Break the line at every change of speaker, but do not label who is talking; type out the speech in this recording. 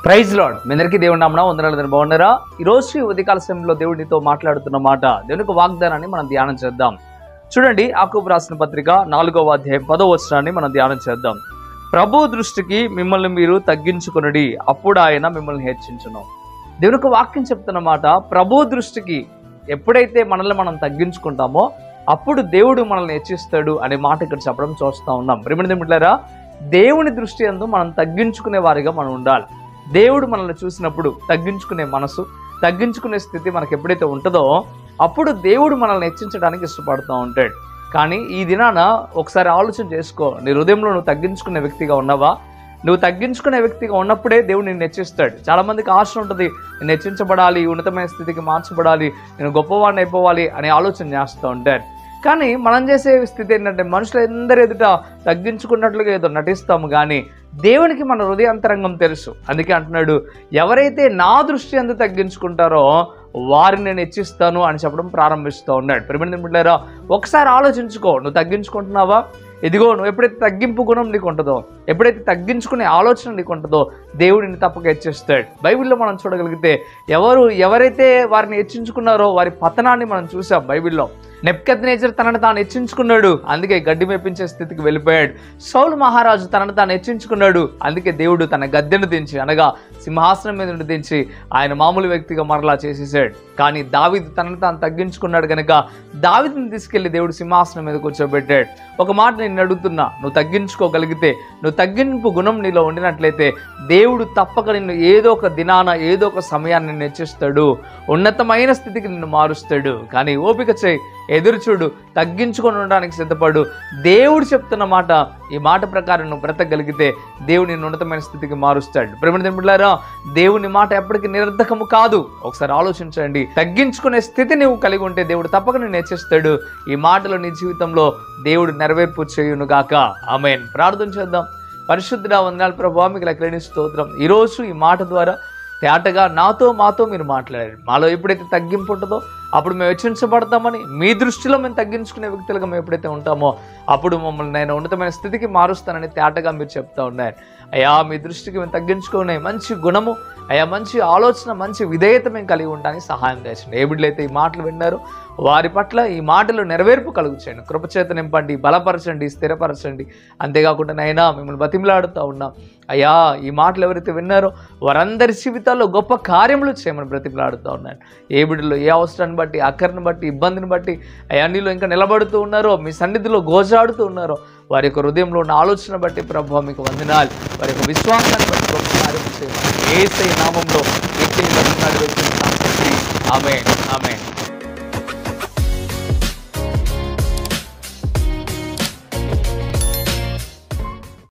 Praise lord. మీ అందరికీ దేవుని నామమున వందనాలు. బాగున్నారా? ఈ రోజు ఉదయకాల సమయంలో దేవుడితో మాట్లాడుతున్న మాట, దేవుని యొక్క వాగ్దానాన్ని మనం ధ్యానం చేద్దాం. చూడండి, యాకోబు రాసిన పత్రిక 4వ అధ్యాయం 10వ వచనాన్ని మనం ధ్యానం చేద్దాం. ప్రభు దృష్టికి మిమ్మల్ని మీరు తగ్గించుకొనుడి, అప్పుడు ఆయన మిమ్మల్ని హెచ్చించును. దేవుని యొక్క వాక్యం చెప్తున్న మాట, ప్రభు దృష్టికి ఎప్పుడైతే మనల్ని మనం తగ్గించుకుంటామో అప్పుడు దేవుడు మనల్ని హెచ్చిస్తాడు అనే మాట ఇక్కడ చెప్పడం చూస్తూ ఉన్నాం. ప్రియమైన దేవుని దృష్టి యందు మనం తగ్గించుకునే వారిగా మనం ఉండాలి. దేవుడు మనల్ని చూసినప్పుడు తగ్గించుకునే మనసు, తగ్గించుకునే స్థితి మనకు ఎప్పుడైతే ఉంటుందో అప్పుడు దేవుడు మనల్ని హెచ్చించడానికి ఇష్టపడుతూ ఉంటాడు. కానీ ఈ దినాన ఒకసారి ఆలోచన చేసుకో, నీ హృదయంలో నువ్వు తగ్గించుకునే వ్యక్తిగా ఉన్నావా? నువ్వు తగ్గించుకునే వ్యక్తిగా ఉన్నప్పుడే దేవుడు నిన్ను హెచ్చిస్తాడు. చాలామందికి ఆశ ఉంటుంది, నేను హెచ్చించబడాలి, ఉన్నతమైన స్థితికి మార్చబడాలి, నేను గొప్పవాడిని అయిపోవాలి అనే ఆలోచన చేస్తూ ఉంటారు. కానీ మనం చేసే స్థితి ఏంటంటే మనుషులందరూ ఎదుట తగ్గించుకున్నట్లుగా ఏదో నటిస్తాము, కానీ దేవునికి మన హృదయాంతరంగం తెలుసు. అందుకే అంటున్నాడు, ఎవరైతే నా దృష్టి అందు తగ్గించుకుంటారో వారిని నేను హెచ్చిస్తాను అని చెప్పడం ప్రారంభిస్తూ ఉన్నాడు. ప్రియమైన ఒకసారి ఆలోచించుకో, నువ్వు తగ్గించుకుంటున్నావా? ఇదిగో, నువ్వు ఎప్పుడైతే తగ్గింపు గుణం నీకు ఉంటుందో, ఎప్పుడైతే తగ్గించుకునే ఆలోచన నీకు ఉంటుందో దేవుడిని తప్పక హెచ్చిస్తాడు. బైబిల్లో మనం చూడగలిగితే ఎవరైతే వారిని హెచ్చించుకున్నారో వారి పతనాన్ని మనం చూసాం. బైబిల్లో నెబుకద్నెజర్ తనను తాను హెచ్చించుకున్నాడు, అందుకే గడ్డి మేపించే స్థితికి వెళ్ళిపోయాడు. సౌలు మహారాజు తనను తాను హెచ్చించుకున్నాడు, అందుకే దేవుడు తన గద్దెను దించి, అనగా సింహాసనం మీద నుండి దించి ఆయన మామూలు వ్యక్తిగా మరలా చేసేసాడు. కానీ దావీదు తనను తాను తగ్గించుకున్నాడు కనుక దావీదుని తీసుకెళ్లి దేవుడు సింహాసనం మీద కూర్చోబెట్టాడు. ఒక మాట నేను అడుగుతున్నా, నువ్వు తగ్గించుకోగలిగితే, నువ్వు తగ్గింపు గుణం నీలో ఉండినట్లయితే దేవుడు తప్పక నిన్ను ఏదో ఒక దినాన ఏదో ఒక సమయాన్ని నిన్ను హెచ్చిస్తాడు, ఉన్నతమైన స్థితికి నిన్ను మారుస్తాడు. కానీ ఓపిక చేయి, ఎదురు చూడు, తగ్గించుకొని ఉండడానికి సిద్ధపడు. దేవుడు చెప్తున్న మాట, ఈ మాట ప్రకారం నువ్వు బ్రతకగలిగితే దేవుడు నిన్ను ఉన్నతమైన స్థితికి మారుస్తాడు. ప్రియమైన దేవుని మాట ఎప్పటికీ నిరర్ధకము కాదు. ఒకసారి ఆలోచించండి, తగ్గించుకునే స్థితి నువ్వు కలిగి ఉంటే దేవుడు తప్పక నిన్ను హెచ్చిస్తాడు. ఈ మాటలు నీ జీవితంలో దేవుడు నెరవేర్పు చేయును గాక. ఆమేన్. ప్రార్థన చేద్దాం. పరిశుద్ధుడా, వందనాలు ప్రభువా, మీకు లెక్కలేని స్తోత్రం. ఈరోజు ఈ మాట ద్వారా తేటగా మాతో మీరు మాట్లాడారు. మాలో ఎప్పుడైతే తగ్గింపు ఉంటుందో అప్పుడు మేము హెచ్చించబడతామని, మీ దృష్టిలో మేము తగ్గించుకునే వ్యక్తులుగా మేము ఎప్పుడైతే ఉంటామో అప్పుడు మమ్మల్ని నేను ఉన్నతమైన స్థితికి మారుస్తానని తేటగా మీరు చెప్తా ఉన్నారు. అయ్యా, మీ దృష్టికి మేము తగ్గించుకునే మంచి గుణము, అయ్యా మంచి ఆలోచన, మంచి విధేయత మేము కలిగి ఉండడానికి సహాయం చేయండి. ఏ బిడ్డలైతే ఈ మాటలు విన్నారో వారి పట్ల ఈ మాటలు నెరవేర్పు కలుగుచేయండి. కృపచేత నింపండి, బలపరచండి, స్థిరపరచండి. అంతేకాకుండా నైనా మిమ్మల్ని బతిమలాడుతూ ఉన్నాం. అయ్యా, ఈ మాటలు ఎవరైతే విన్నారో వారందరి జీవితాల్లో గొప్ప కార్యములు చేయమని బ్రతిమలాడుతూ ఉన్నాను. ఏ బిడ్డలో ఏ అవసరాన్ని బట్టి, అక్కర్ని బట్టి, ఇబ్బందిని బట్టి అయ్యా నీలో ఇంకా నిలబడుతూ ఉన్నారో, మీ సన్నిధిలో గోజాడుతూ ఉన్నారో, వారి యొక్క హృదయంలో ఉన్న ఆలోచన బట్టి ప్రభువా మీకు వందనాలు. వారి యొక్క విశ్వాసాన్ని బట్టి గొప్ప కార్యములు చేయమని యేసయ్య నామములో వ్యక్తిని బతిమలాడి వచ్చిన ఆమేన్.